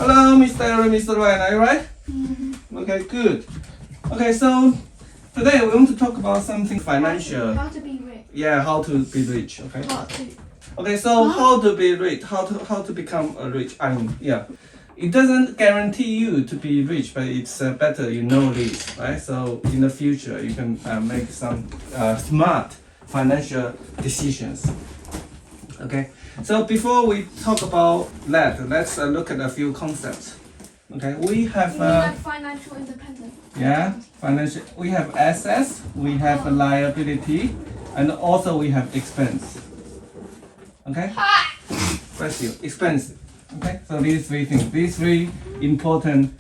Hello, Mr. Aaron, Mr. Ryan, are you right? Okay, good. Okay, so today we want to talk about something financial. How to be rich. Yeah, how to be rich. Okay. How to. Okay, so how to be rich? How to become a rich? Yeah. It doesn't guarantee you to be rich, but it's better you know this, right? So in the future you can make some smart financial decisions. Okay. So before we talk about that, let's look at a few concepts. Okay, we have like financial independence. financial. We have assets, we have a liability, and also we have expense. Okay. Bless you. Expense. Okay. So these three things, these three important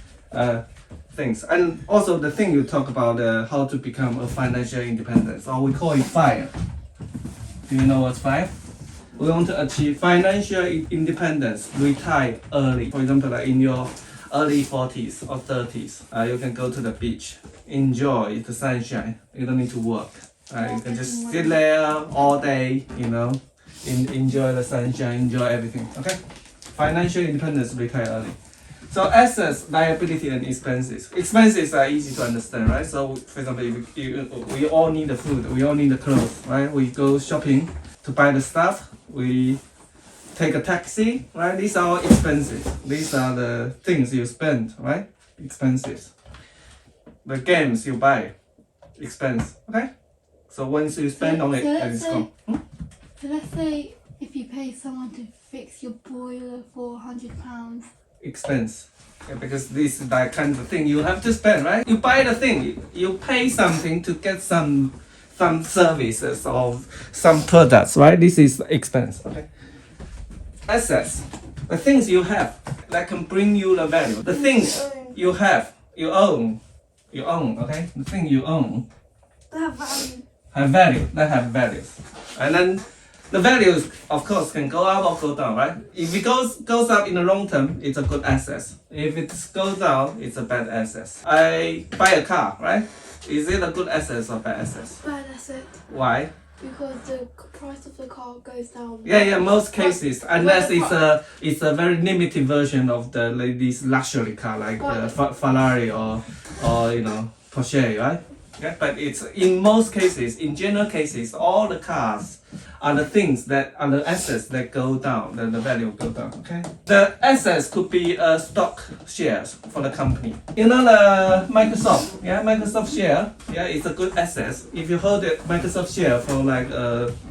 things, and also the thing you talk about how to become a financial independence, or we call it FIRE. Do you know what's FIRE? We want to achieve financial independence, retire early. For example, like in your early 40s or 30s, you can go to the beach, enjoy the sunshine. You don't need to work. You can just sit there all day, enjoy the sunshine, enjoy everything. Okay? Financial independence, retire early. So assets, liability, and expenses. Expenses are easy to understand, right? So for example, we all need the food, we all need the clothes, right? We go shopping to buy the stuff. We take a taxi, right? These are all expenses. These are the things you spend, right? Expenses. The games you buy, expense. Okay? So once you spend on it, then it's gone. So let's say if you pay someone to fix your boiler for £100. Expense. Yeah, because this is that kind of thing you have to spend, right? You buy the thing, you pay something to get some services or some products, right? This is expense. Okay. Assets, the things you have that can bring you the value. The things you have, you own. Okay. The thing you own They have value. have value. They have values, and then the values, of course, can go up or go down, right? If it goes up in the long term, it's a good asset. If it goes down, it's a bad asset. I buy a car, right? Is it a good asset or bad asset? Bad asset. Why? Because the price of the car goes down. Yeah, most cases, unless it's a very limited version of this luxury car like Ferrari or Porsche, right? Yeah, but it's in most cases, in general cases, all the cars are the things that are the assets that go down, the value go down. Okay, the assets could be stock shares for the company. The Microsoft, Microsoft share, it's a good asset. If you hold the Microsoft share for like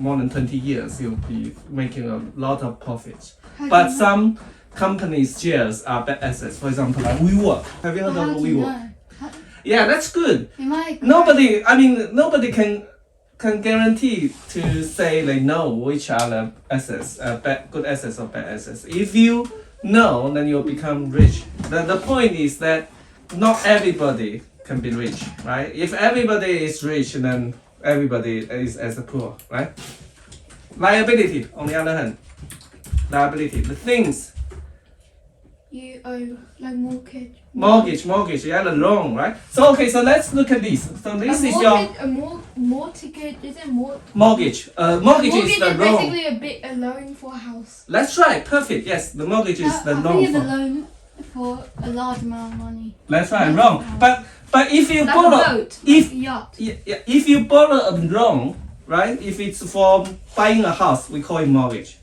more than 20 years, you'll be making a lot of profits. But some companies' shares are bad assets. For example, like WeWork. Have you heard of WeWork? Yeah, that's good. Nobody can guarantee to say they know which are the assets, good assets or bad assets. If you know, then you'll become rich. The point is that not everybody can be rich, right? If everybody is rich, then everybody is as a poor, right? Liability, on the other hand, the things you owe, like mortgage. Mortgage, the loan, right? So let's look at this. So this is your mortgage. Is it mortgage? Mortgage is the loan. Basically a loan for a house. That's right, perfect. Yes, the mortgage is the I loan. think it's a loan for a large amount of money. That's right, wrong. But if you like borrow, a boat, like a yacht. If you borrow a loan, right? If it's for buying a house, we call it mortgage.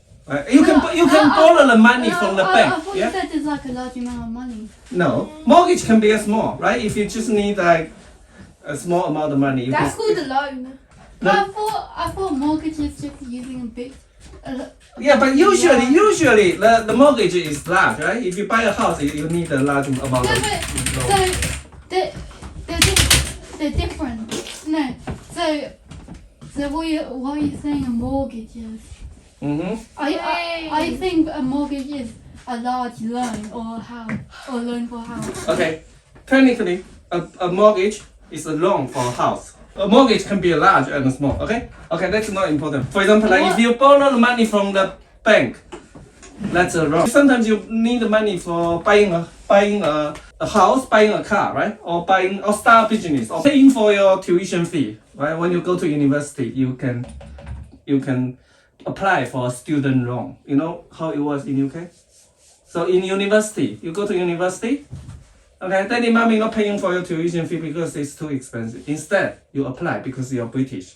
You can borrow the money from the bank. I thought you said it's like a large amount of money. No, mortgage can be a small, right? If you just need like a small amount of money, That's called a loan. But I thought mortgage is just using a big. Yeah, but usually the mortgage is large, right? If you buy a house, you need a large amount of loan. So they're different. No, so what are you saying a mortgage is? I think a mortgage is a large loan or a house or loan for a house. Okay, technically, a mortgage is a loan for a house. A mortgage can be a large and a small. Okay, that's not important. For example, like if you borrow the money from the bank, that's a loan. Sometimes you need the money for buying a house, buying a car, right? Or start a business, or paying for your tuition fee, right? When you go to university, you can apply for a student loan. You know how it was in UK? So in university, you go to university, okay, daddy, mommy not paying for your tuition fee because it's too expensive. Instead, you apply because you're British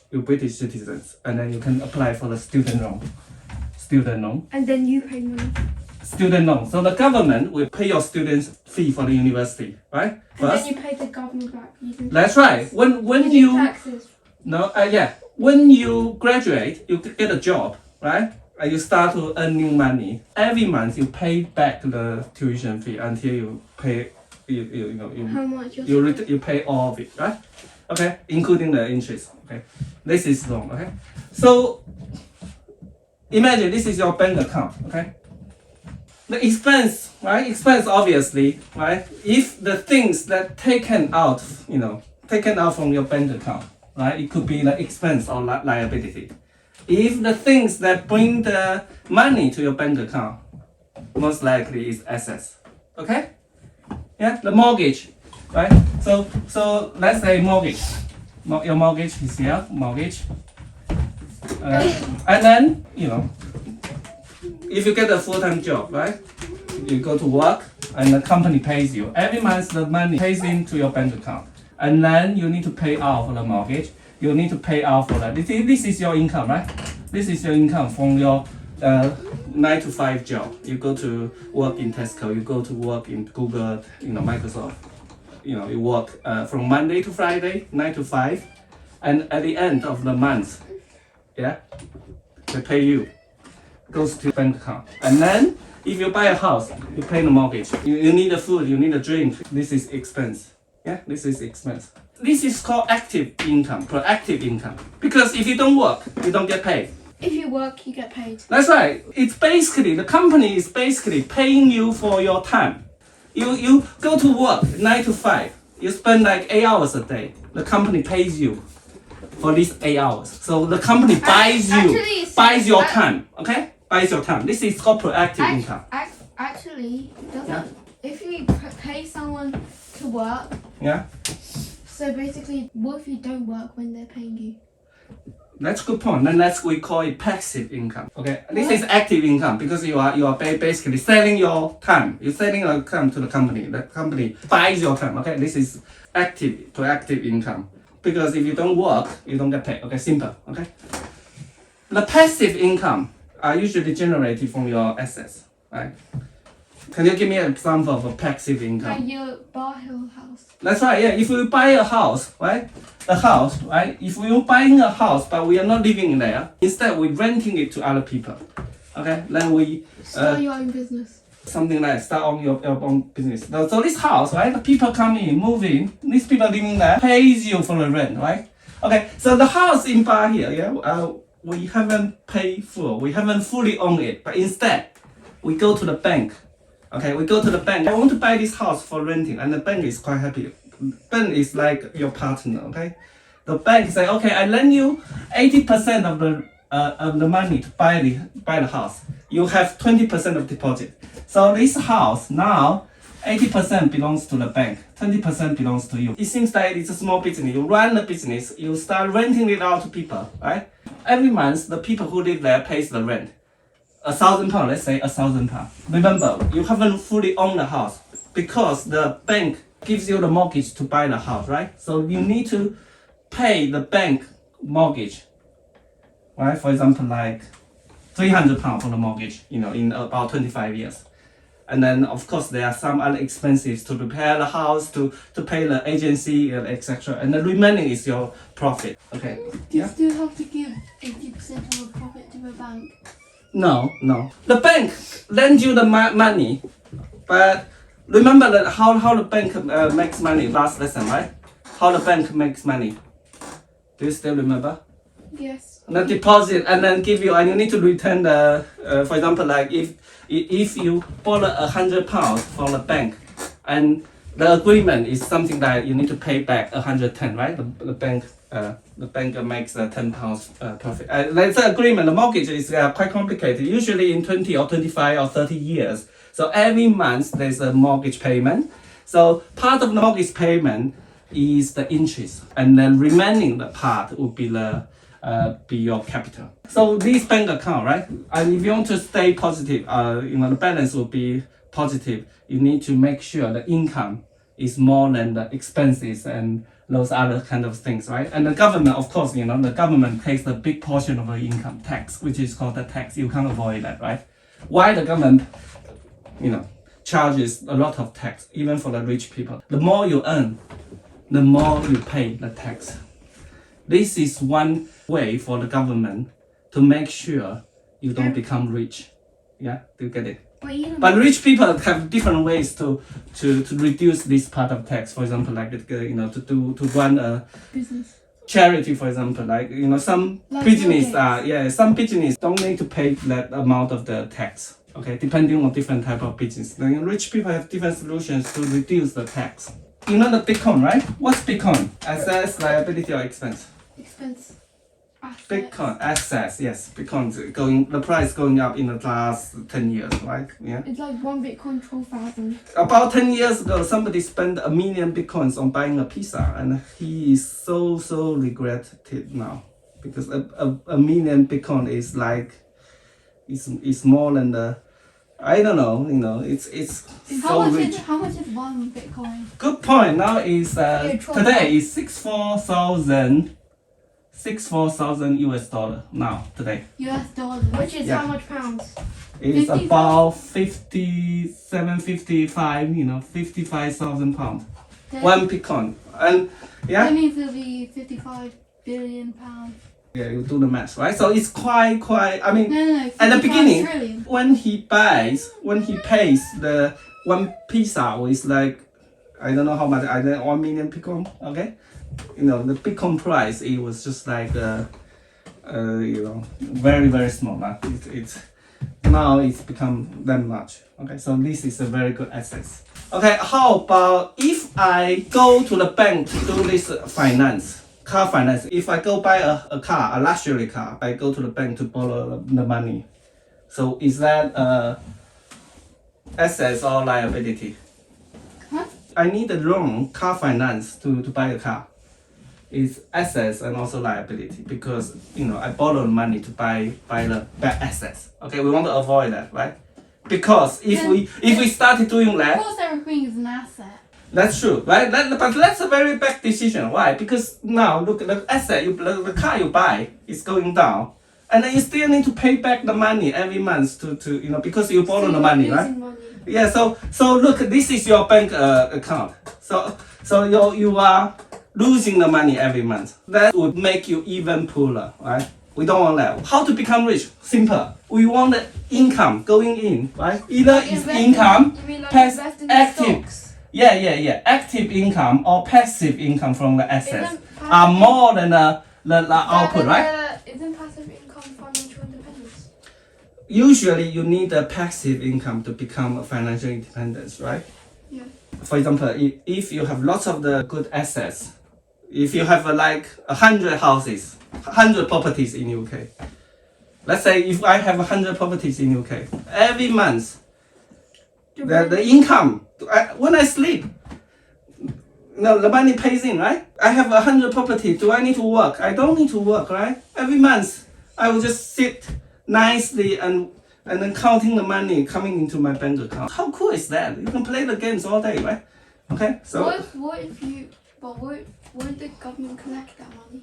citizens, and then you can apply for the student loan. And then you pay money. Student loan. So the government will pay your student's fee for the university, right? And then you pay the government back. That's right. When you you taxes. when you graduate, you get a job, right? And you start to earn new money. Every month you pay back the tuition fee until you pay. How much You pay all of it, right? Okay, including the interest. Okay, this is loan. Okay, so imagine this is your bank account. Okay, the expense, right? Expense obviously, right? If the things that taken out from your bank account, right? It could be the expense or liability. If the things that bring the money to your bank account, most likely is assets. Okay. Yeah, the mortgage, right? So let's say mortgage. Your mortgage is here, mortgage. And then, if you get a full-time job, right? You go to work and the company pays you. Every month the money pays into your bank account. And then you need to pay out for the mortgage. You need to pay out for that. This is your income, right? This is your income from your 9 to 5 job. You go to work in Tesco, you go to work in Google, Microsoft. You work from Monday to Friday, 9 to 5, and at the end of the month, they pay you. Goes to bank account. And then if you buy a house, you pay the mortgage. You need a food, you need a drink. This is expense. Yeah, this is expense. This is called active income, proactive income. Because if you don't work, you don't get paid. If you work, you get paid. That's right. It's basically, the company is basically paying you for your time. You go to work 9 to 5. You spend like 8 hours a day. The company pays you for these 8 hours. So the company buys your time. Okay? Buys your time. This is called proactive income. Actually, if you pay someone to work. Yeah. So basically, what if you don't work when they're paying you? That's a good point. Then we call it passive income. Okay, this is active income because you are basically selling your time. You're selling your time to the company. The company buys your time. Okay, this is active, proactive income. Because if you don't work, you don't get paid. Okay, simple. Okay. The passive income are usually generated from your assets. Right? Can you give me an example of a passive income? Like you buy a house. That's right. Yeah, if we buy a house, right? A house, right? If we are buying a house, but we are not living there, instead we're renting it to other people. Okay, then we start your own business. Something like start on your own business. So this house, right? The people come in, move in. These people living there pays you for the rent, right? Okay, so the house in Bar here, we haven't paid full. We haven't fully owned it, but instead we go to the bank. Okay, we go to the bank. I want to buy this house for renting, and the bank is quite happy. Bank is like your partner. Okay, the bank say, okay, I lend you 80% of the money to buy the house. You have 20% of deposit. So this house now 80% belongs to the bank, 20% belongs to you. It seems like it's a small business. You run the business, you start renting it out to people, right? Every month, the people who live there pays the rent. £1,000, let's say £1,000. Remember, you haven't fully owned the house because the bank gives you the mortgage to buy the house, right? So you need to pay the bank mortgage, right? For example, like £300 for the mortgage, in about 25 years. And then, of course, there are some other expenses to repair the house, to pay the agency, etc. And the remaining is your profit. Okay. Do you still have to give 80% of your profit to the bank? No. The bank lends you the money, but remember that how the bank makes money last lesson, right? How the bank makes money. Do you still remember? Yes. The deposit and then give you, and you need to return the, for example, like if you borrow £100 from the bank, and the agreement is something that you need to pay back 110, right? The bank makes £10 profit. That's the agreement. The mortgage is quite complicated. Usually in 20 or 25 or 30 years. So every month there's a mortgage payment. So part of the mortgage payment is the interest, and then remaining the part would be be your capital. So this bank account, right? And if you want to stay positive, the balance will be positive, you need to make sure the income is more than the expenses and those other kind of things, right? And the government, of course, you know, the government takes the big portion of the income tax, which is called the tax. You can't avoid that, right? Why the government, you know, charges a lot of tax, even for the rich people. The more you earn, the more you pay the tax. This is one way for the government to make sure you don't become rich. Yeah, do you get it? But rich people have different ways to reduce this part of tax. For example, like you know, to run a Business. charity, for example, like you know, some Like business okay. some business don't need to pay that amount of the tax. Okay, depending on different type of business. Then rich people have different solutions to reduce the tax. You know the Bitcoin, right? What's Bitcoin? Assets, liability, or expense? Expense. Assets. Bitcoin, assets, yes. Bitcoin's going, the price going up in the last 10 years, right? Yeah. It's like one Bitcoin 12,000. About 10 years ago, somebody spent 1 million Bitcoins on buying a pizza, and he is so regretted now. Because a million Bitcoin is like, it's more than the, I don't know, you know, it's How so much rich. is one Bitcoin? Good point. Now is today is 64,000 US dollar now today. US dollars. Which is Yeah. how much pounds? It's 55. about 57, 55, you know, 55,000 pounds. Then- One Bitcoin. And yeah, That means it'll be 55 billion pounds. yeah, you do the math, right? So it's quite, I mean, No. at the 55 beginning, trillion. when he pays the one pizza with like, I don't know how much, I think 1 million Bitcoin, okay? You know, the Bitcoin price, it was just like, you know, very small. But it's now it's become that much. Okay, so this is a very good asset. Okay, how about if I go to the bank to do this car finance? If I go buy a car, a luxury car, I go to the bank to borrow the money. So is that assets or liability? Huh? I need a loan, car finance to buy a car. It's assets and also liability because you know I borrowed money to buy the bad assets. Okay, we want to avoid that, right? Because if we started doing Of that, course, everything is an asset. that's true, right? But that's a very bad decision. Why? Because now look at the asset, the car you buy is going down, and then you still need to pay back the money every month to you know because you borrow the money, right? Yeah. So look, this is your bank account. So you are losing the money every month. That would make you even poorer, right? We don't want that. How to become rich? Simple. We want the income going in, right? Either it's income, active. Yeah. Active income or passive income from the assets are more than the output, right? Isn't passive income financial independence? Usually you need a passive income to become a financial independence, right? Yeah. For example, if you have lots of the good assets, if you have like 100 houses, 100 properties in UK. Let's say if I have 100 properties in UK, every month the income when I sleep, no, the money pays in, right? I have 100 property. Do I need to work? I don't need to work, right? Every month I will just sit nicely and then counting the money coming into my bank account. How cool is that? You can play the games all day, right? Okay, so What if the government collect that money?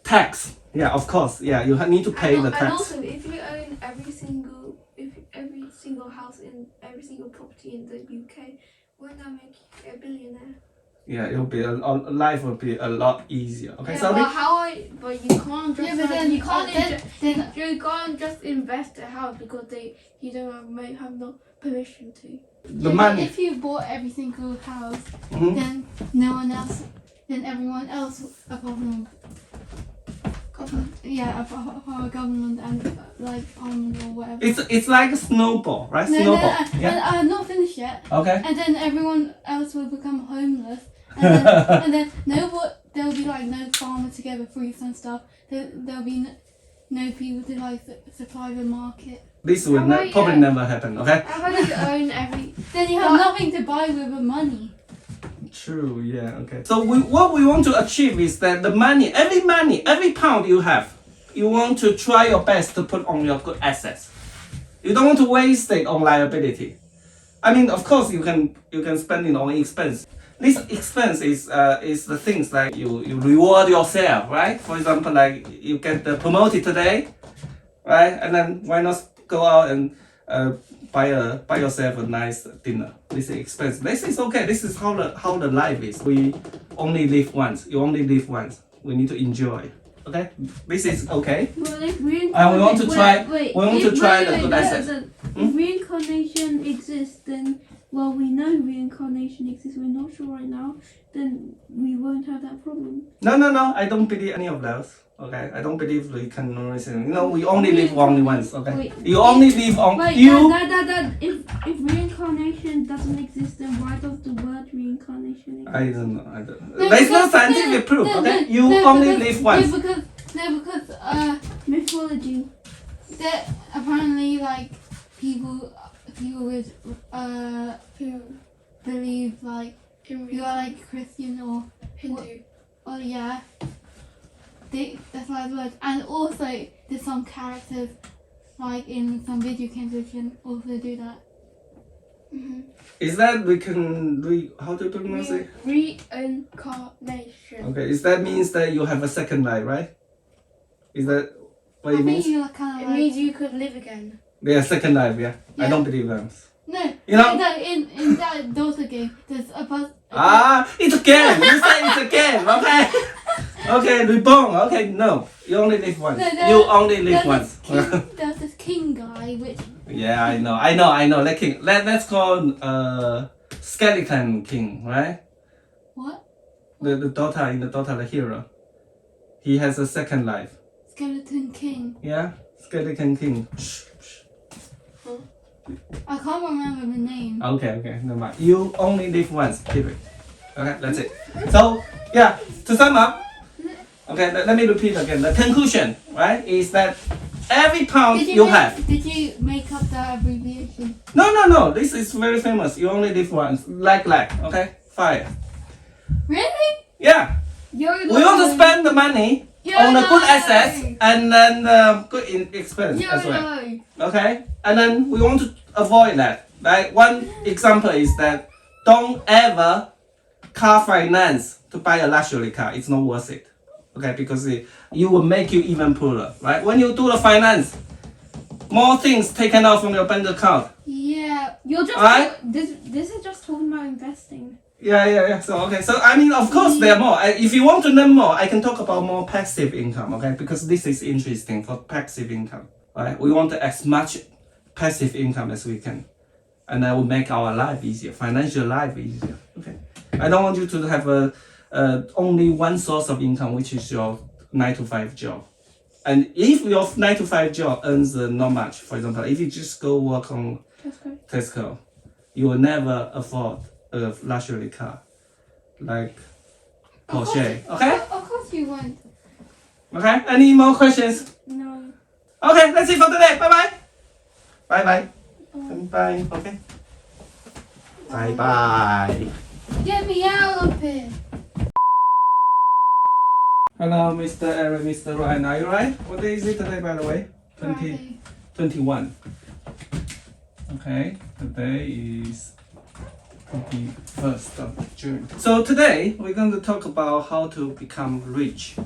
tax. Yeah, of course. Yeah, you need to pay the And tax. also, if you own every single house in every single property in the UK, wouldn't that make you a billionaire? Yeah, it'll be life will be a lot easier. Okay, Yeah, so but you can't just. Yeah, but then you can't. Then You can't just invest a house because you don't have no permission to. the but money. if you bought every single house, Mhm. then no one else, then everyone else, apart from government and like Parliament or whatever. It's like a snowball, right? No, Snowball. I'm not finished yet. Okay. And then everyone else will become homeless, and then there'll be like no farmers to gather fruits and stuff. There'll be no people to like supply the market. This will probably never happen. Okay. How about you own every? Then you have nothing to buy with the money. True. Yeah. Okay. So what we want to achieve is that every pound you have, you want to try your best to put on your good assets. You don't want to waste it on liability. I mean, of course, you can spend it on expense. This expense is the things like you reward yourself, right? For example, like you get promoted today, right? And then why not go out and buy yourself a nice dinner? This is expense. This is okay. This is how the life is. We only live once. You only live once. We need to enjoy. Okay, this is okay. Well, if And we want to try. wait, we want to try the good assets. If reincarnation exists, then well, we know reincarnation exists. We're not sure right now. Then we won't have that problem. No. I don't believe any of those. Okay, I don't believe reincarnation. You know, we only live only once. Okay, Wait, you only live on Wait, you. if reincarnation doesn't exist, then why does the word reincarnation exist? I don't know. No, There's no because- scientific proof. no, Okay, no, you no, only because- live once. because Mythology. that apparently like people would who believe like you are like Christian or Hindu. oh yeah, that's why the word. And also there's some characters like in some video games who can also do that. Is that how do you pronounce it? Reincarnation. Okay, is that means that you have a second life, right? Is that what I it think means? you're kind It of like means you could live again. Yeah, second life. Yeah, I Yeah. don't believe that. no, You know- no, in that Dota game there's a bus. It's a game. You say it's a game, okay? Okay, reborn. Okay, no, you only live once. No, You only live there's once. There's this king guy which Yeah, I know. That king. Let's call skeleton king, right? what The Dota in the Dota, the hero. He has a second life. skeleton king. Yeah, skeleton king. I can't remember the name. Okay, never mind. You only live once, period. Okay, that's it. So, yeah, to sum up, okay, let me repeat again. The conclusion, right, is that every pound you have. Did you make up that abbreviation? No, this is very famous. You only live once. Like, okay? Fire. Really? Yeah, You're we want to spend the money on the good assets and then good expense as well. Okay? And then we want to avoid that. Like one example is that don't ever car finance to buy a luxury car. It's not worth it. Okay? Because it will make you even poorer. Right? When you do the finance, more things taken out from your bank account. Yeah. You're just Alright. this is just talking about investing. Yeah. So okay. So I mean, of course, there are more. If you want to learn more, I can talk about more passive income. Okay, because this is interesting for passive income. Right? We want as much passive income as we can, and that will make our life easier, financial life easier. Okay. I don't want you to have only one source of income, which is your 9-to-5 job. And if your 9-to-5 job earns not much, for example, if you just go work on Tesco, you will never afford a luxury car like Porsche. Okay? Of course you won't. Okay? Any more questions? No. Okay, that's it for today. Bye bye. Bye. Okay. Bye. Get me out of here. Hello, Mr. Aaron, Mr. Ryan. Are you right? What day is it today, by the way? 21. Okay, today is 21st of June. So today we're going to talk about how to become rich.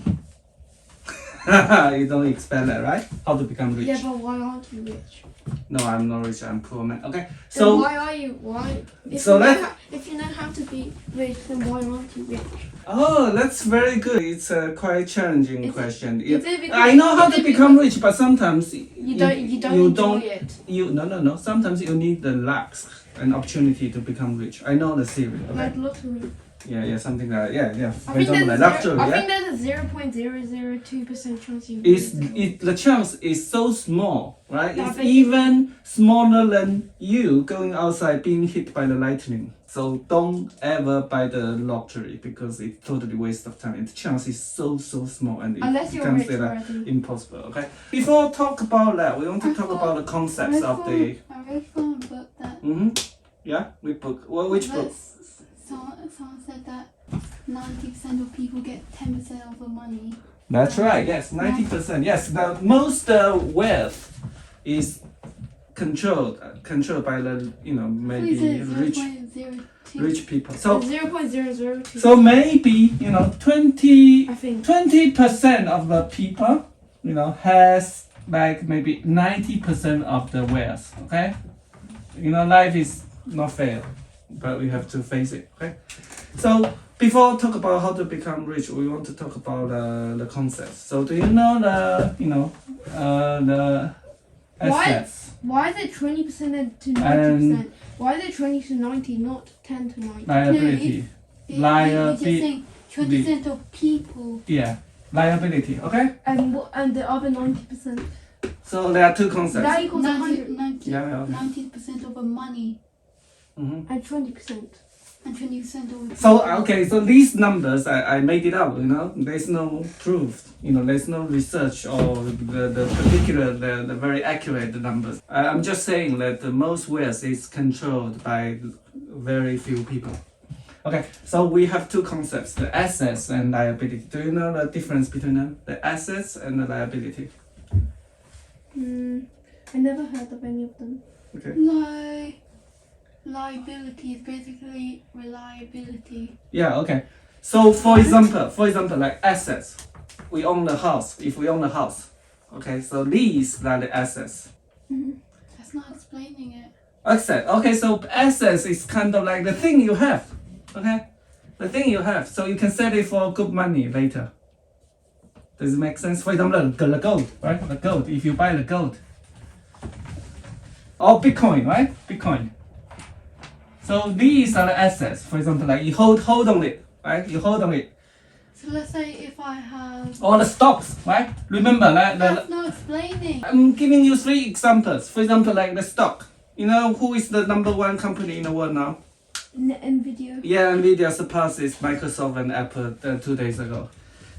You don't expect that, right? How to become rich? Yeah, but why aren't you rich? No, I'm not rich. I'm poor man. Okay, Then so why are you? Why? If So you know let's- if you know how to be rich, then why aren't you rich? oh, that's very good. It's a quite challenging Is it- question. is it because- I know how is to it become because- rich, but sometimes You don't enjoy it. No. Sometimes you need the luck and opportunity to become rich. I know the theory. Okay. Like lottery. Yeah, something like that. Yeah. I For think example, like there's luxury. I Yeah. think there's a 0.002% chance you. The chance is so small, right? Yeah, It's but- even smaller than you going outside being hit by the lightning. So don't ever buy the lottery because it's totally waste of time. And the chance is so small and it Unless you're becomes rich already. impossible. Okay. Before talk about that, we want to talk about the concepts of the. I read from a book that Yeah. Which book? Well, which book? someone said that 90% of people get 10% of the money. That's right. Yes, 90%. Yes, the most wealth is controlled by the maybe rich people. So 0.002. so maybe 20 I think. 20% of the people has like maybe 90% of the wealth. Okay, life is not fair, but we have to face it. Okay, so before talk about how to become rich, we want to talk about the concepts. So do you know the assets? Why is it 20% to 90%? And Why is it 20 to 90, not 10 to 90? liability? You're Liability. just saying 20% of people. Yeah, liability. Okay, And the other 90%. so there are two concepts. That equals 100. Yeah. 90% of the money Mhm. And 20%. and 20% of the So okay, so these numbers I made it up. There's no proof. There's no research or the particular the very accurate numbers. I'm just saying that the most wealth is controlled by very few people. Okay, so we have two concepts: the assets and liability. Do you know the difference between them? The assets and the liability. I never heard of any of them. Okay. Liability is basically reliability. Yeah. Okay. So for example, like assets, we own the house. If we own the house, okay, so these are the assets. That's not explaining it. Asset. Okay, so assets is kind of like the thing you have. Okay, the thing you have, so you can sell it for good money later. Does it make sense? For example, the gold, right? The gold. If you buy the gold, or Bitcoin, right? Bitcoin. So these are the assets. For example, like you hold on it, right? You hold on it. So let's say if I have. Or the stocks, right? Remember, like That's not explaining. I'm giving you 3 examples. For example, like the stock. Who is the number 1 company in the world now? Nvidia. Yeah, Nvidia surpasses Microsoft and Apple 2 days ago.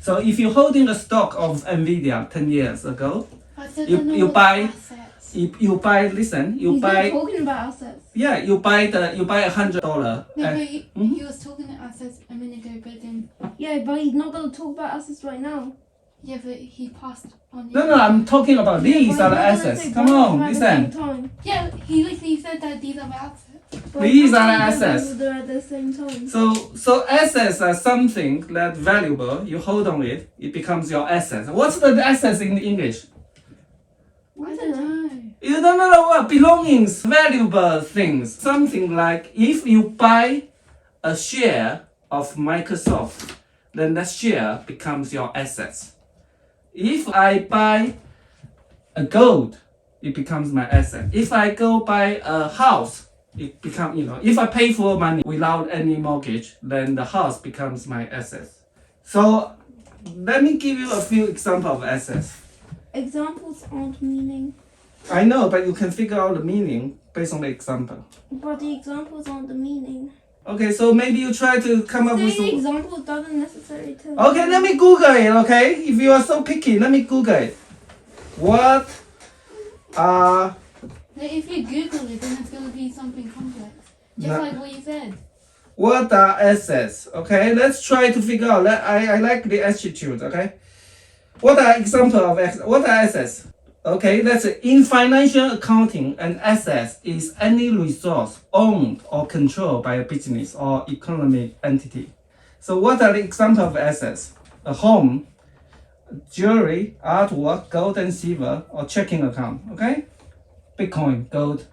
So if you're holding a stock of Nvidia 10 years ago, I said You- the you normal buy- assets. you buy. Listen, you He's buy. not talking about assets. Yeah, you buy $100. No, but Hmm? he was talking to assets a minute ago, but then Yeah, but he's not going to talk about assets right now. yeah, but he passed on. No, I'm talking about these are the assets. Come on, listen. Yeah, he literally said that these are the assets. These are the assets. They're at the same time. So assets are something that valuable. You hold on it becomes your assets. What's the assets in English? I don't know. You don't know what belongings, valuable things. Something like if you buy a share of Microsoft, then that share becomes your assets. If I buy a gold, it becomes my asset. If I go buy a house, it becomes, if I pay for money without any mortgage, then the house becomes my assets. So let me give you a few examples of assets. Examples aren't meaning. I know, but you can figure out the meaning based on the example. But the examples aren't the meaning. Okay, so maybe you try to come up with. Saying examples doesn't necessarily tell. Okay, let me Google it. Okay, if you are so picky, let me Google it. What are If you Google it, then it's going to be something complex. Just No. like what you said. assets? Okay, let's try to figure out. I like the attitude. Okay, what are what are assets? Okay, let's say in financial accounting, an asset is any resource owned or controlled by a business or economic entity. So what are the examples of assets? A home, jewelry, artwork, gold and silver, or checking account. Okay, Bitcoin, gold,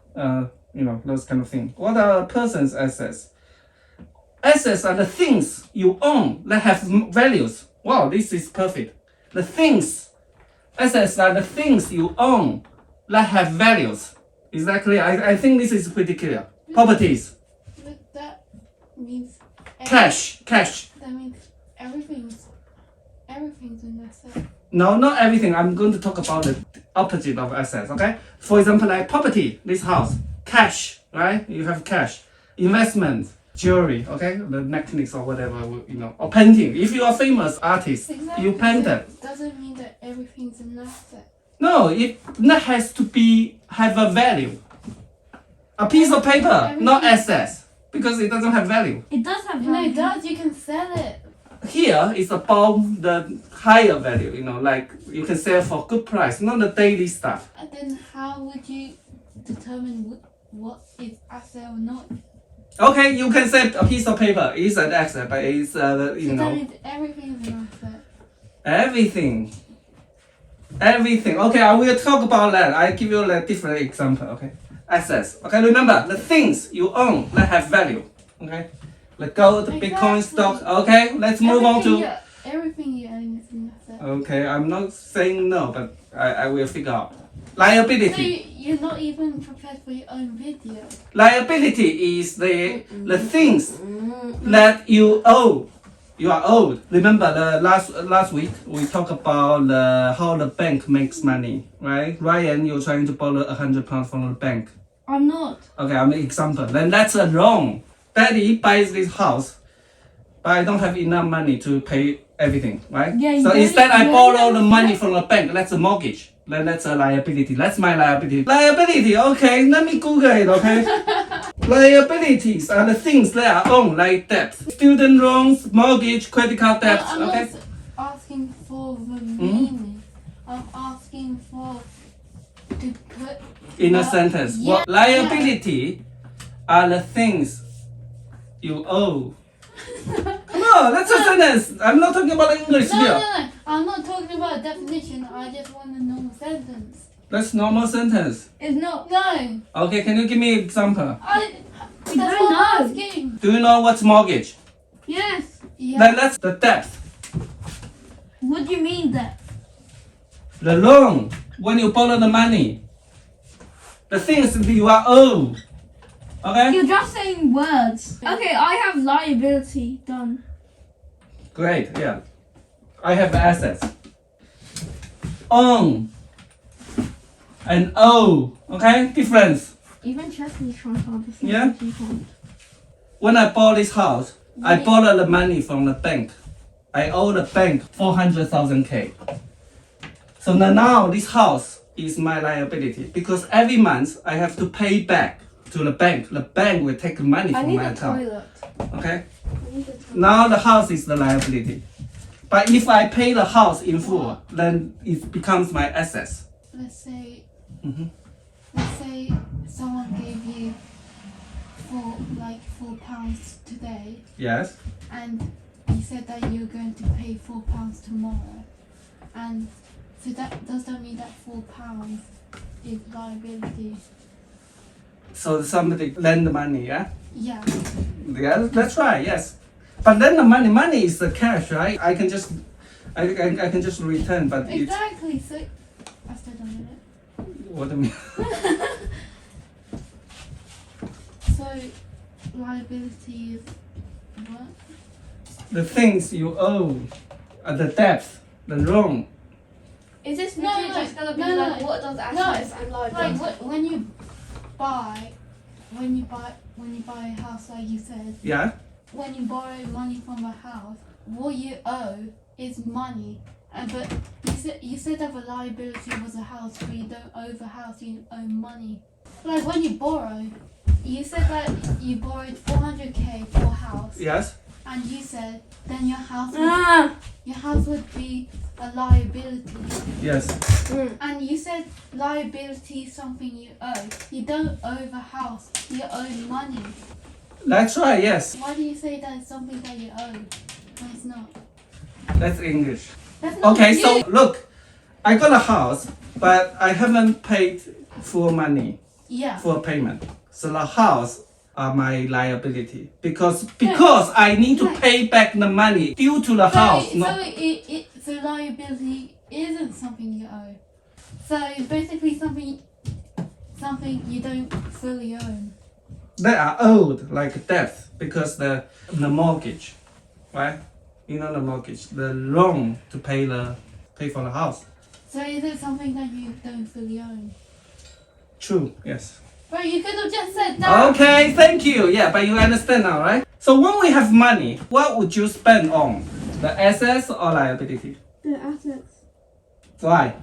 those kind of things. What are a person's assets? Assets are the things you own that have values. Wow, this is perfect. The things. Assets are the things you own that have values. Exactly. I think this is pretty clear. Properties. But that means Cash. That means everything's an asset. No, not everything. I'm going to talk about the opposite of assets, okay? For example, like property, this house. Cash, right? You have cash. Investment, jewelry, okay? The necklace or whatever, or painting. If you are a famous artist, you paint it. Doesn't mean that everything's an asset. No, that has to have a value. A piece of paper, not assets, because it doesn't have value. It does have No, value. it does. You can sell it. Here is about the higher value, like you can sell for good price, not the daily stuff. And then how would you determine what is asset or not. Okay, you can say a piece of paper is an asset, but it's you So know that means everything is an asset. everything. Everything. Okay, I will talk about that. I give you a different example. Okay, assets. Okay, remember the things you own that have value. Okay, like gold, Bitcoin, Exactly. stock. Okay, let's move on to. Everything you own is an asset. Okay, I'm not saying no, but I will figure out. So Liability. you're not even prepared for your own video. Liability is the things that you owe. You are owed. Remember the last week we talked about how the bank makes money, right? Ryan, you're trying to borrow £100 from the bank. I'm not. Okay, I'm an example. Then that's a loan. Daddy buys this house, but I don't have enough money to pay everything, right? Yeah, you so don't- instead I you borrow don't- the money from the bank. That's a mortgage. Then that's a liability. That's my liability. Liability, okay, let me Google it, okay? Liabilities are the things that are owned, like debt. Student loans, mortgage, credit card debts, I'm okay? not asking for the meaning. I'm asking for to put In a Well, sentence. yeah, What liability are the things you owe. Come on, that's a sentence. I'm not talking about English No, here. no, no. I'm not talking about a definition. I just want a normal sentence. That's normal sentence. It's not. No. Okay, can you give me an example? That's don't what I'm know. asking. Do you know what's mortgage? Yes. Yeah. Then that's the debt. What do you mean that? The loan, when you borrow the money. The things that you are owed. Okay? You're just saying words. Okay, I have liability done. Great, yeah. I have assets. Own and owe. Okay? Difference. Even Chesley's trying to understand. Yeah? You can't. When I bought this house, I borrowed the money from the bank. I owe the bank 400,000 K. So now this house is my liability because every month I have to pay back to the bank. The bank will take the money I from need my a account. toilet. Okay? I need a toilet. Now the house is the liability. But if I pay the house in full, then it becomes my assets. Let's say Mhm. someone gave you £4 today, Yes. and you said that you're going to pay £4 tomorrow, and so does that mean that £4 is liability? So somebody lend the money, yeah? Yeah. Yeah, that's right, yes. But then the money is the cash, right? I can just return, but it's, Exactly. So I still don't get it. what do you mean? So liability is what? The things you owe, the debt, the loan. Is this No, literally no, just gonna be no, like no. what does assets and liability? Like when you buy a house, like you said, Yeah? when you borrow money from a house, what you owe is money. But you said that the liability was a house, but you don't owe the house, you owe money. Like when you borrow, you said that you borrowed 400K for a house, Yes? and you said then your house would be a liability. Yes. And you said liability is something you owe. You don't owe the house, you owe money. That's right, yes. Why do you say that it's something that you owe when it's not? That's English. That's not Okay, you. so look, I got a house, but I haven't paid full money Yeah. for payment. So the house are my liability because I need to pay back the money due to the house. So liability isn't something you owe. So it's basically something you don't fully own. They are owed like debt because the mortgage, right? You know the mortgage, the loan to pay for the house. So is it something that you don't fully own? True, yes. Bro, you could have just said that. Okay, thank you. Yeah, but you understand now, right? So when we have money, what would you spend on? The assets or liability? The assets. Why?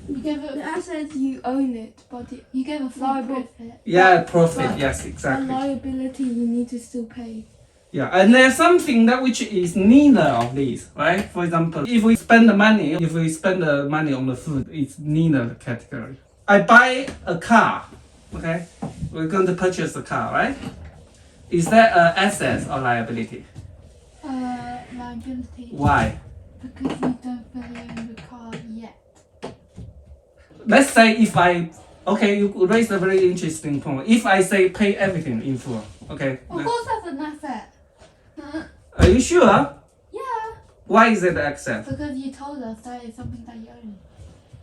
You gave The a assets you own it, but you gave a full Liability. profit. Yeah, profit. But- Yes, the exactly. liability you need to still pay. Yeah, and there's something that which is neither of these, right? For example, if we spend the money on the food, it's neither category. I buy a car, Okay, we're going to purchase a car, right? Is that an asset or liability? Liability. Why? Because you don't really own the car yet. Let's say if okay, you raised a very interesting point. If I say pay everything in full, okay? Of course that's an asset. Are you sure? Yeah. Why is it an asset? Because you told us that it's something that you own.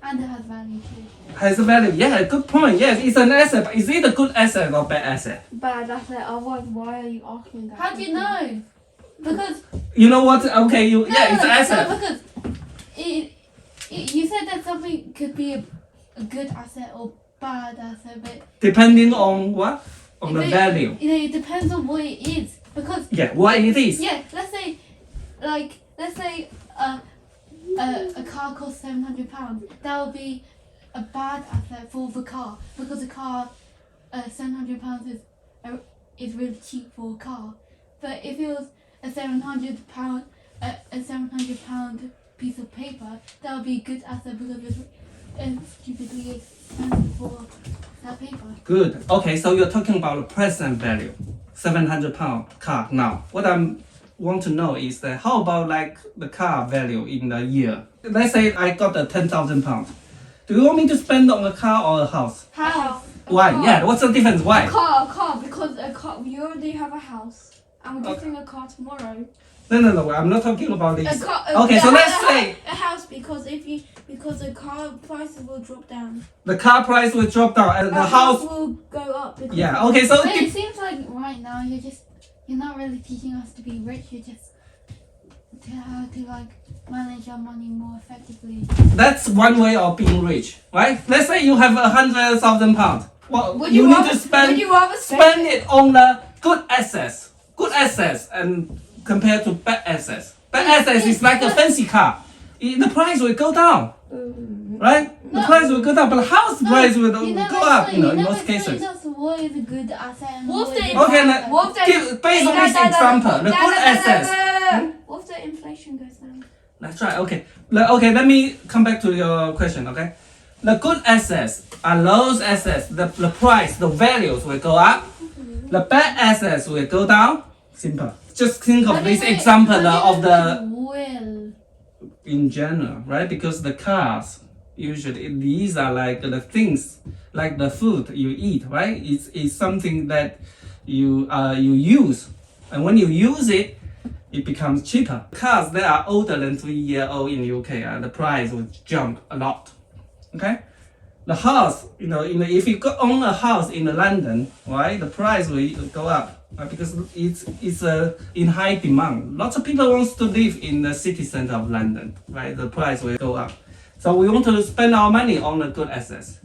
And it has value too. Has a value. Yeah, good point. Yes, it's an asset. But is it a good asset or bad asset? Bad asset. Otherwise, why are you asking that? How do you know? Because You know what? Okay, it's an asset. No, because you said that something could be a good asset or bad asset, but Depending on what? On the value. it depends on what it is. Because Yeah, what it is. yeah, let's say a car costs £700. That would be a bad asset for the car because the car £700 is really cheap for a car. But if it was a £700 piece of paper, that would be a good asset because it's stupidly expensive for that paper. Good. Okay, so you're talking about the present value, £700 car. Now, what I want to know is that how about like the car value in a year? Let's say I got a £10,000. Do you want me to spend on a car or a house? House. Why? car. Yeah. What's the difference? Why? A car, because a car. We already have a house, and we're getting a car tomorrow. No. I'm not talking about A this. car. Okay, so let's say a house because the car prices will drop down. the car price will drop down and the A house. will go up. Because Yeah. Okay. So But it seems like right now you're not really teaching us to be rich. You're just to how to like manage our money more effectively. that's one way of being rich, right? Let's say you have £100,000. Well, Would you you need rather- to spend would you rather spend it on the good assets, and compared to bad assets. Bad assets is like a fancy car. The price will go down, right? The No. price will go down, but the house price will You never go up. explained- In you most never explained cases. us what is a good asset and What's what is the- a Okay, bad let- asset. What if Based on this example, the good assets. What if the inflation goes down? That's right. Okay. Okay. Let me come back to your question. Okay. The good assets are those assets. The price, the values will go up. The bad assets will go down. Simple. Just think of But this is it- example but of is the it will. in general, right? Because the cars usually these are like the things, like the food you eat, right? It's something that you use, and when you use it, it becomes cheaper. Cars that are older than 3 years old in UK, the price will jump a lot. Okay, the house, if you own a house in London, right, the price will go up. Because it's in high demand. Lots of people wants to live in the city center of London, right? The price will go up. So we want to spend our money on the good assets.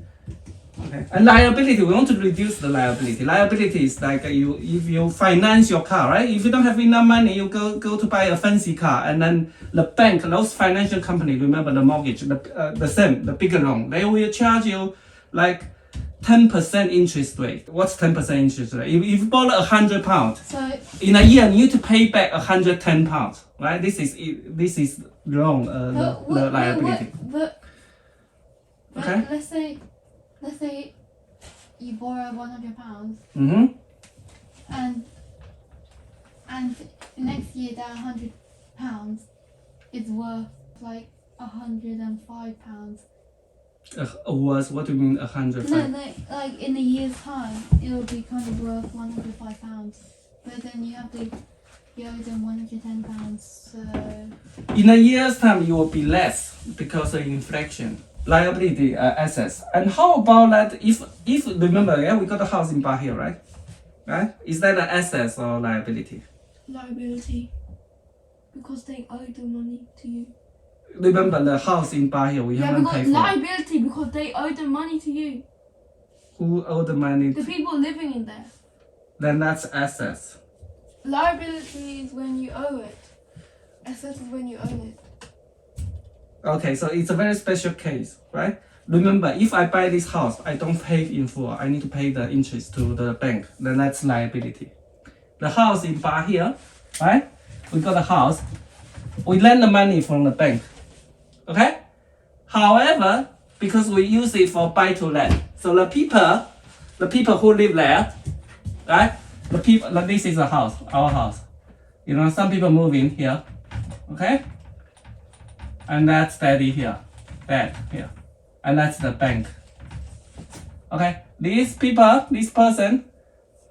Okay. And liability, we want to reduce the liability. Liability is like if you finance your car, right? If you don't have enough money, you go to buy a fancy car, and then the bank, those financial companies, remember the mortgage, the bigger loan, they will charge you like 10% interest rate. What's 10% interest rate? If you borrow £100, So in a year you need to pay back £110, right? This is wrong. The liability. But Okay. let's say you borrow £100 Mm-hmm. and next year that £100 is worth like £105. Was what do you mean 105? No, like in a year's time, it'll be kind of worth £105. But then you owe them £110. So In a year's time, you will be less because of inflation. Liability assets. And how about that? If remember, yeah, we got a house in Bahia, right? Right? Is that an asset or liability? Liability. Because they owe the money to you. Remember the house in Bahia we Yeah, haven't because paid for. liability because they owe the money to you. Who owe the money? The people living in there. Then that's assets. Liability is when you owe it. Asset is when you own it. Okay, so it's a very special case, right? Remember, if I buy this house, I don't pay in full. I need to pay the interest to the bank. Then that's liability. The house in Bahia, right? We got a house. We lend the money from the bank. Okay? However, because we use it for buy to let, so the people the people who live there, right? The people, like this is a house, our house. You know, some people move in here, okay? And that's daddy here, dad here. And that's the bank. Okay, these people, this person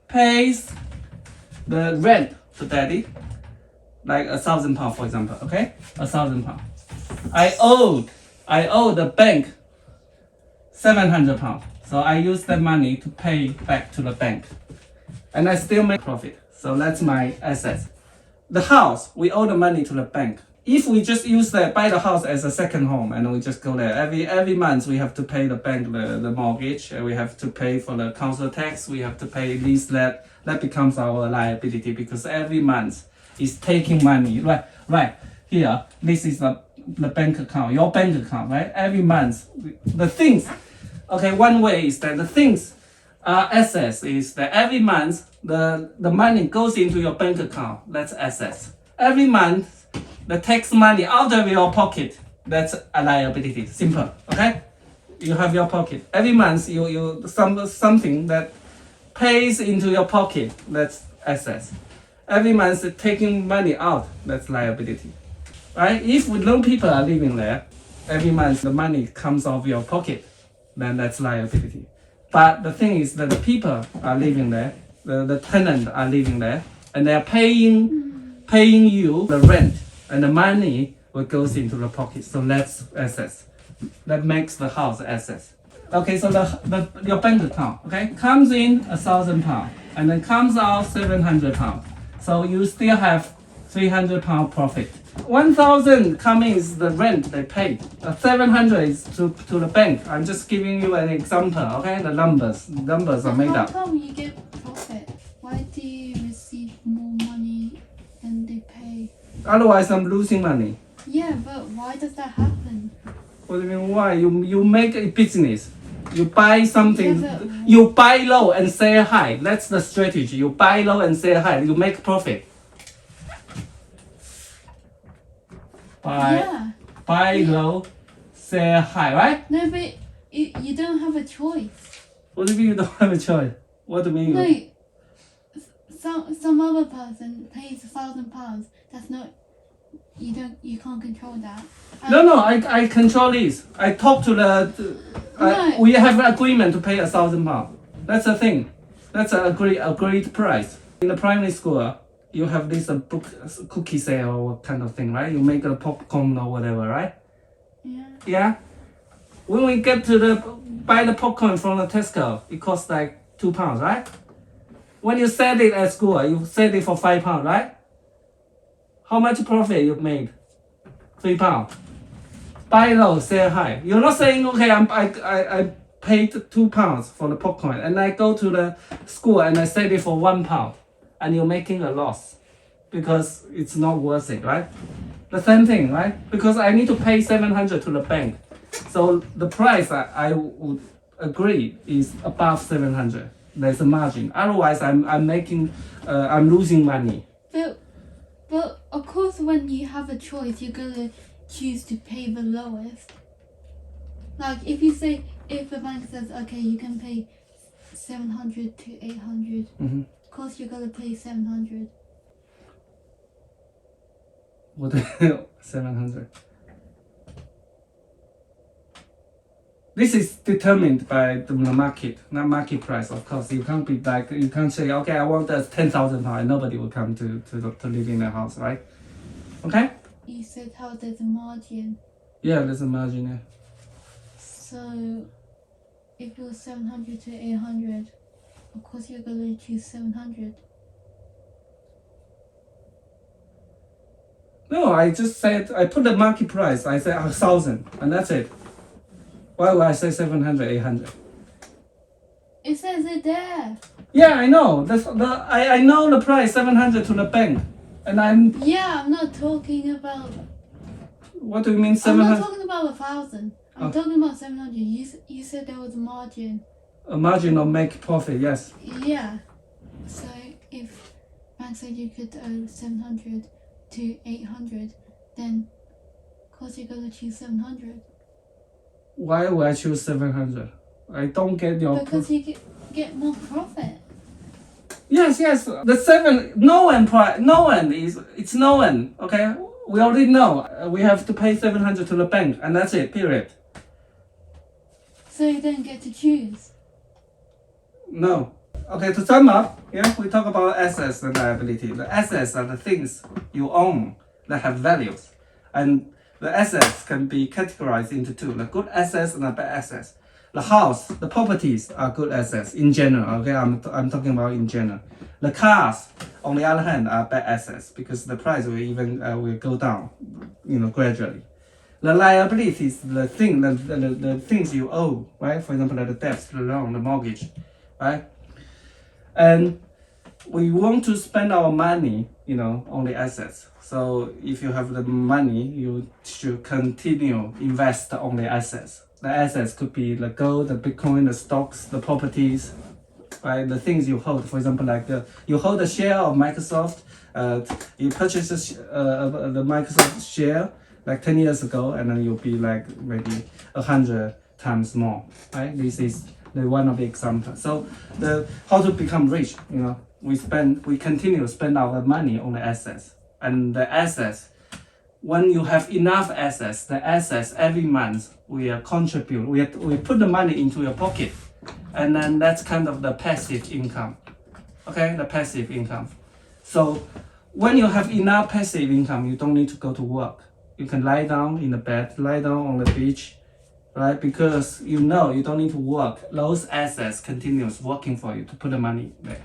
pays the rent to daddy, like £1,000, for example, okay? £1,000. I owe the bank £700. So I use that money to pay back to the bank. And I still make profit. So that's my assets. The house, we owe the money to the bank. If we just buy the house as a second home and we just go there, every month we have to pay the bank the mortgage, we have to pay for the council tax, we have to pay lease that becomes our liability because every month is taking money, right, here, this is the bank account, your bank account, right, every month, the things, okay, one way is that the things are assets, is that every month the money goes into your bank account, that's assets. Every month, the tax money out of your pocket, that's a liability. Simple, okay? You have your pocket. Every month, something that pays into your pocket, that's assets. Every month, taking money out, that's liability, right? If no people are living there, every month the money comes off your pocket, then that's liability. But the thing is that the people are living there, the tenants are living there, and they are paying you the rent. And the money will goes into the pocket, so that's assets. That makes the house assets. Okay, so your bank account, okay, comes in £1,000 and then comes out £700. So you still have £300 profit. 1,000 coming is the rent they paid. 700 is to the bank. I'm just giving you an example, okay? The numbers are made up. How come you get profit? Why do you receive more money than they pay? Otherwise, I'm losing money. Yeah, but why does that happen? What do you mean? Why? You make a business. You buy something. Yeah, but- You buy low and sell high. That's the strategy. You buy low and sell high. You make profit. Buy low, sell high, right? No, but you don't have a choice. What do you mean you don't have a choice? What do you mean? No, some other person pays £1,000. That's not. You can't control that. No, I control this. I talk to No. we have an agreement to pay £1,000. That's the thing. That's an agreed price. In the primary school, you have this cookie sale or kind of thing, right? You make a popcorn or whatever, right? Yeah. Yeah. When we get to buy the popcorn from the Tesco, it costs like £2, right? When you sell it at school, you sell it for £5, right? How much profit you made? £3. Buy low, sell high. You're not saying, okay, I paid £2 for the popcorn and I go to the school and I sell it for £1 and you're making a loss because it's not worth it, right? The same thing, right? Because I need to pay 700 to the bank. So the price I would agree is above 700. There's a margin. Otherwise, I'm losing money. But of course, when you have a choice, you're gonna choose to pay the lowest. Like if the bank says, okay, you can pay 700 to 800. Of course, you're gonna pay 700. What the hell? 700. This is determined by the market, not market price. Of course, you can't be like, you can't say, okay, I want £10,000. Nobody will come to live in the house, right? Okay? You said how there's a margin. Yeah, there's a margin there. So if it was 700 to 800, of course you're gonna choose 700. No, I just said, I put the market price. I said 1,000, and that's it. Why would I say 700, 800? It says it there. Yeah, I know. I know the price, 700 to the bank. And Yeah, I'm not talking about. what do you mean I'm 700? not talking about 1,000. I'm talking about 700. You said there was a margin. A margin of make profit, yes. Yeah. So if bank said you could owe 700 to 800, then of course you're gonna choose 700. Why would I choose 700? I don't get your. Because you get more profit. Yes. The 7, no one is, it's no one, okay? We already know. We have to pay 700 to the bank, and that's it, period. So you don't get to choose. No. Okay, to sum up, yeah, we talk about assets and liability. The assets are the things you own that have values. And the assets can be categorized into two, the good assets and the bad assets. The house, the properties are good assets in general, okay? I'm talking about in general. The cars, on the other hand, are bad assets because the price will even will go down, gradually. The liabilities, the things you owe, right? For example, like the debts, the loan, the mortgage, right? And we want to spend our money, on the assets. So if you have the money, you should continue invest on the assets. The assets could be the gold, the Bitcoin, the stocks, the properties, right? The things you hold. For example, like you hold a share of Microsoft. You purchase the Microsoft share like 10 years ago, and then you'll be like maybe 100 times more, right? This is the one of the examples. So how to become rich, we continue to spend our money on the assets, and the assets. When you have enough assets, the assets every month we contribute, we put the money into your pocket, and then that's kind of the passive income. Okay, the passive income. So when you have enough passive income, you don't need to go to work. You can lie down in the bed, lie down on the beach, right? Because you don't need to work. Those assets continues working for you to put the money there.